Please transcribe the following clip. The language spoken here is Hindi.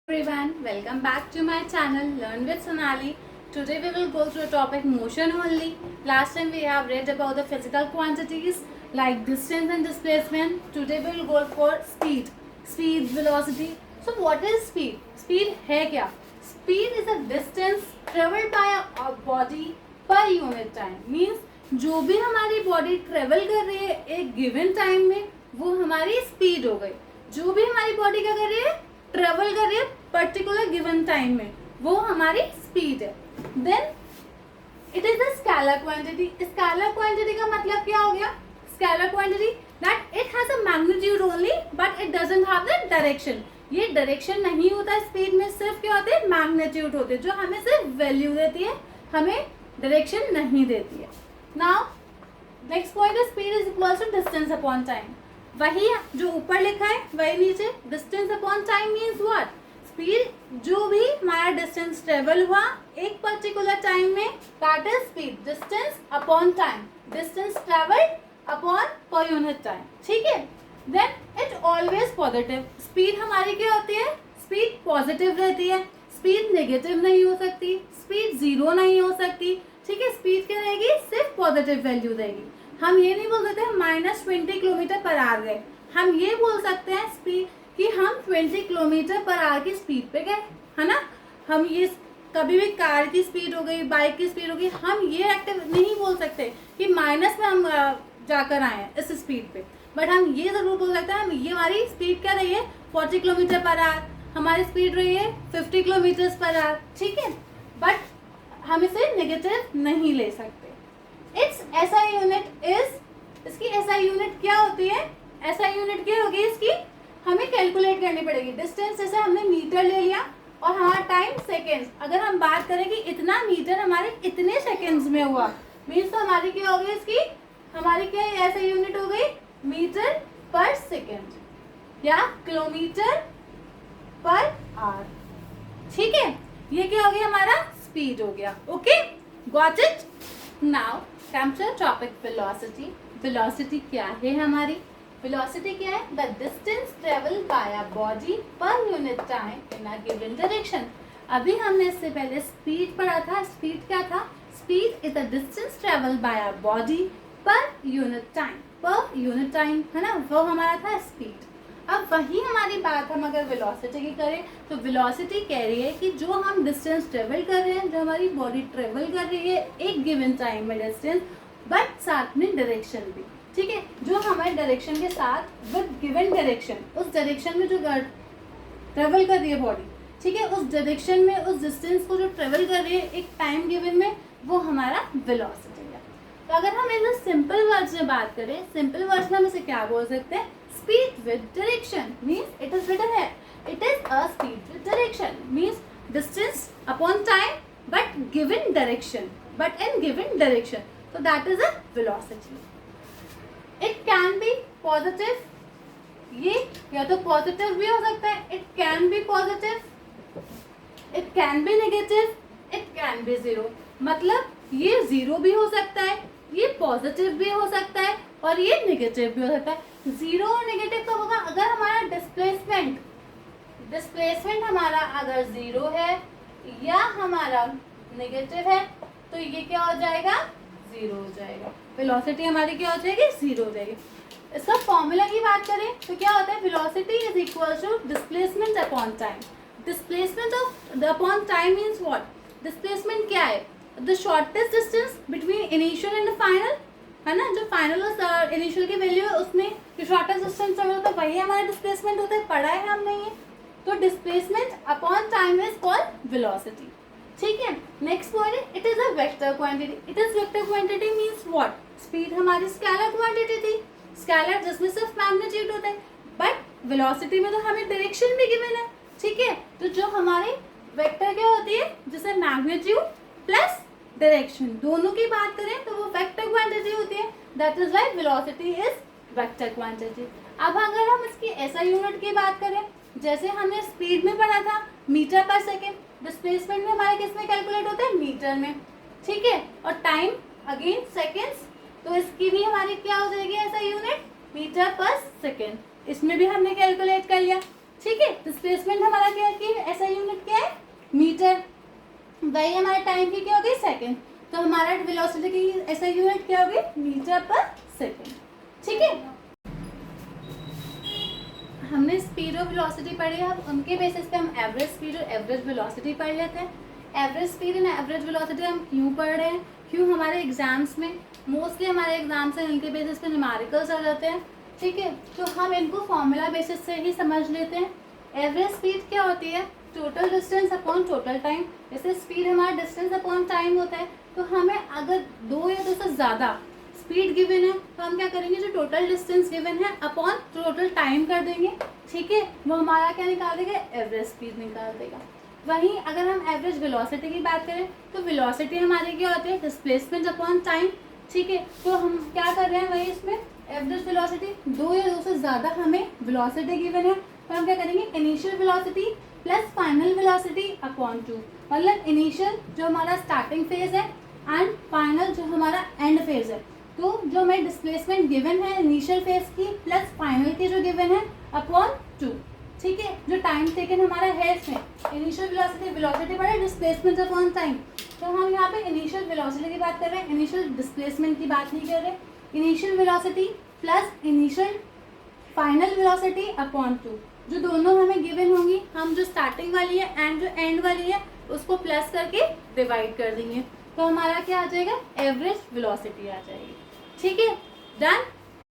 Everyone, welcome back to my channel Learn with Sonali. Today we will go through a topic motion only. Last time we have read about the physical quantities like distance and displacement. Today we will go for speed, velocity. So what is speed? Speed है क्या? Speed is a distance traveled by a body per unit time. Means जो भी हमारी बॉडी ट्रेवल कर रही है एक गिवन टाइम में वो हमारी स्पीड हो गई. जो भी हमारी बॉडी क्या कर रही है ट्रेवल कर रही है पर्टिकुलर गिवन टाइम में वो हमारी स्पीड है. Then it is the scalar quantity. Scalar quantity का मतलब क्या हो गया? Scalar quantity that it has a magnitude only but it doesn't have the direction. ये डायरेक्शन नहीं होता स्पीड में, सिर्फ क्या होते हैं मैग्नीट्यूड होते हैं जो हमें सिर्फ वैल्यू देती है, हमें डायरेक्शन नहीं देती है. नाउ नेक्स्ट पॉइंट है speed is equal to distance upon time. वही जो ऊपर लिखा है वही नीचे. Distance upon time means what? Speed जो भी हमारा डिस्टेंस ट्रेवल हुआ एक पर्टिकुलर टाइम में that is speed. Distance upon time, distance travelled upon per unit time. ठीक है. Then it always positive. Speed हमारी क्या होती है? स्पीड पॉजिटिव रहती है. स्पीड नेगेटिव नहीं हो सकती, स्पीड जीरो नहीं हो सकती. ठीक है. स्पीड क्या रहेगी? सिर्फ पॉजिटिव वैल्यू रहेगी. हम ये नहीं बोल सकते हम -20 किलोमीटर पर आवर गए. हम ये बोल सकते हैं स्पीड कि हम 20 किलोमीटर पर आवर की स्पीड पे गए, है ना. हम ये कभी भी कार की स्पीड हो गई, बाइक की स्पीड हो गई, हम ये एक्टिव नहीं बोल सकते कि माइनस में हम जाकर आए हैं इस स्पीड पे. बट हम ये जरूर बोल सकते हैं हम ये हमारी स्पीड क्या रही है 40 किलोमीटर पर आवर, हमारी स्पीड रही है 50 किलोमीटर पर आवर. ठीक है. बट हम इसे नेगेटिव नहीं ले सकते. इट्स एसआई यूनिट इज, इसकी एसआई यूनिट क्या होती है? एसआई यूनिट क्या होगी इसकी? हमें कैलकुलेट करनी पड़ेगी. डिस्टेंस जैसे हमने मीटर ले लिया और हमारा टाइम सेकेंड्स. अगर हम बात करें कि इतना मीटर हमारे इतने सेकेंड्स में हुआ मीन्स तो हमारी क्या होगी इसकी? हमारी क्या एसआई यूनिट हो गई? मीटर पर सेकेंड या किलोमीटर पर आवर. ठीक है. ये क्या हो गया? हमारा स्पीड हो गया. Okay, got it. Now comes to topic velocity. Velocity क्या है हमारी? Velocity क्या है? The distance traveled by a body per unit time in a given direction. अभी हमने इससे पहले स्पीड पढ़ा था. स्पीड क्या था? Speed is the distance traveled by a body per unit time. Per unit time है ना, वो हमारा था स्पीड. अब वही हमारी बात हम अगर वेलोसिटी की करें तो वेलोसिटी कह रही है कि जो हम डिस्टेंस ट्रेवल कर रहे हैं, जो हमारी बॉडी ट्रेवल कर रही है एक गिवन टाइम में डिस्टेंस, बट साथ में डायरेक्शन भी. ठीक है. जो हमारे डायरेक्शन के साथ विद गिवन डायरेक्शन, उस डायरेक्शन में जो ट्रेवल कर रही है बॉडी, ठीक है, उस डायरेक्शन में उस डिस्टेंस को जो ट्रेवल कर रही है एक टाइम गिवन में, वो हमारा वेलोसिटी है. तो अगर हम इस सिंपल वर्ड्स में बात करें, सिंपल वर्ड्स में हम इसे क्या बोल सकते हैं? Speed with direction means it is written here. It is a speed with direction means distance upon time but given direction. But in given direction. So that is a velocity. It can be positive. ये या तो positive भी हो सकता है. It can be positive. It can be negative. It can be zero. मतलब ये zero भी हो सकता है, ये पॉजिटिव भी हो सकता है और ये नेगेटिव भी हो सकता है. जीरो और नेगेटिव कब होगा? अगर हमारा डिस्प्लेसमेंट हमारा अगर जीरो है या हमारा नेगेटिव है तो ये क्या हो जाएगा? जीरो हो जाएगा. वेलोसिटी हमारी क्या हो जाएगी? जीरो हो जाएगी. इसका फॉर्मूला की बात करें तो क्या होता है? Velocity is equal to displacement upon time. Displacement of upon time means what? Displacement क्या है? The shortest distance between initial and final, है ना. जो फाइनल और इनिशियल की वैल्यू है उसमें जो शॉर्टेस्ट डिस्टेंस ट्रेवल होता है वही हमारा डिस्प्लेसमेंट होता है. पढ़ा है हमने ये. तो displacement upon time is called velocity. ठीक है. नेक्स्ट पॉइंट है it is a vector quantity. It is vector quantity means what? Speed हमारी स्केलर क्वांटिटी थी. स्केलर जिसमें सिर्फ मैग्नीट्यूड होता है बट वेलोसिटी में तो हमें डायरेक्शन भी गिवन है. ठीक है. तो जो हमारी वेक्टर क्या होती है जिसे मैग्नीट्यूड प्लस डायरेक्शन दोनों की बात करें तो वो वेक्टर क्वांटिटी होती है. That is why velocity is vector quantity. अब अगर हम इसकी एसआई यूनिट की बात करें, जैसे हमने स्पीड में पढ़ा था मीटर पर सेकेंड, डिस्प्लेसमेंट में हमारे किस में कैलकुलेट होता है? मीटर में. ठीक है. और टाइम अगेन सेकेंड्स, तो इसकी भी हमारी क्या हो जाएगी एसआई यूनिट? मीटर पर सेकेंड. इसमें भी हमने कैलकुलेट कर लिया. ठीक है। डिस्प्लेसमेंट हमारा क्या है, ऐसा यूनिट क्या है, मीटर। वही हमारे टाइम की क्या होगी, सेकंड। तो हमारा वेलोसिटी की ऐसा यूनिट क्या होगी, मीटर पर सेकंड। ठीक है, हमने स्पीड और वेलोसिटी पढ़ी है। अब उनके बेसिस पे हम एवरेज स्पीड और एवरेज वेलोसिटी पढ़ लेते हैं। Average speed and average velocity हम क्यों पढ़ रहे हैं, क्यों हमारे एग्जाम्स में मोस्टली हमारे एग्जाम्स हैं इनके बेसिस पे न्यूमेरिकल्स आ जाते हैं। ठीक है, तो हम इनको फॉर्मूला बेसिस से ही समझ लेते हैं। एवरेज स्पीड क्या होती है, total distance upon total time. जैसे स्पीड हमारा डिस्टेंस अपॉन टाइम होता है, तो हमें अगर 2 या 2 से ज़्यादा स्पीड गिवन है तो हम क्या करेंगे, जो टोटल डिस्टेंस गिवन है अपॉन टोटल टाइम कर देंगे। ठीक है, वो हमारा क्या निकाल देगा, एवरेज स्पीड निकाल देगा। वहीं अगर हम एवरेज वेलोसिटी की बात करें तो वेलोसिटी हमारी क्या होती है, डिस्प्लेसमेंट अपॉन टाइम। ठीक है, तो हम क्या कर रहे हैं, वही इसमें एवरेज वेलोसिटी 2 या 2 से ज़्यादा हमें वेलोसिटी गिवन है, तो हम क्या करेंगे, initial velocity plus final velocity upon 2। मतलब इनिशियल जो हमारा स्टार्टिंग फेज है एंड फाइनल जो हमारा एंड फेज है। तो जो हमें डिस्प्लेसमेंट गिवन है इनिशियल फेज की प्लस फाइनल की जो गिवन है अपॉन 2। ठीक है, जो टाइम टेकन हमारा है इसमें इनिशियल वेलोसिटी बढ़े डिस्प्लेसमेंट अपॉन टाइम। तो हम यहाँ पे इनिशियल वेलोसिटी की बात कर रहे हैं, इनिशियल डिस्प्लेसमेंट की बात नहीं कर रहे। Initial velocity plus initial final velocity upon 2, जो दोनों हमें गिवन होंगी, हम जो स्टार्टिंग वाली है एंड जो एंड वाली है उसको प्लस करके डिवाइड कर देंगे, तो हमारा क्या आ जाएगा, एवरेज वेलोसिटी आ जाएगी। ठीक है, डन।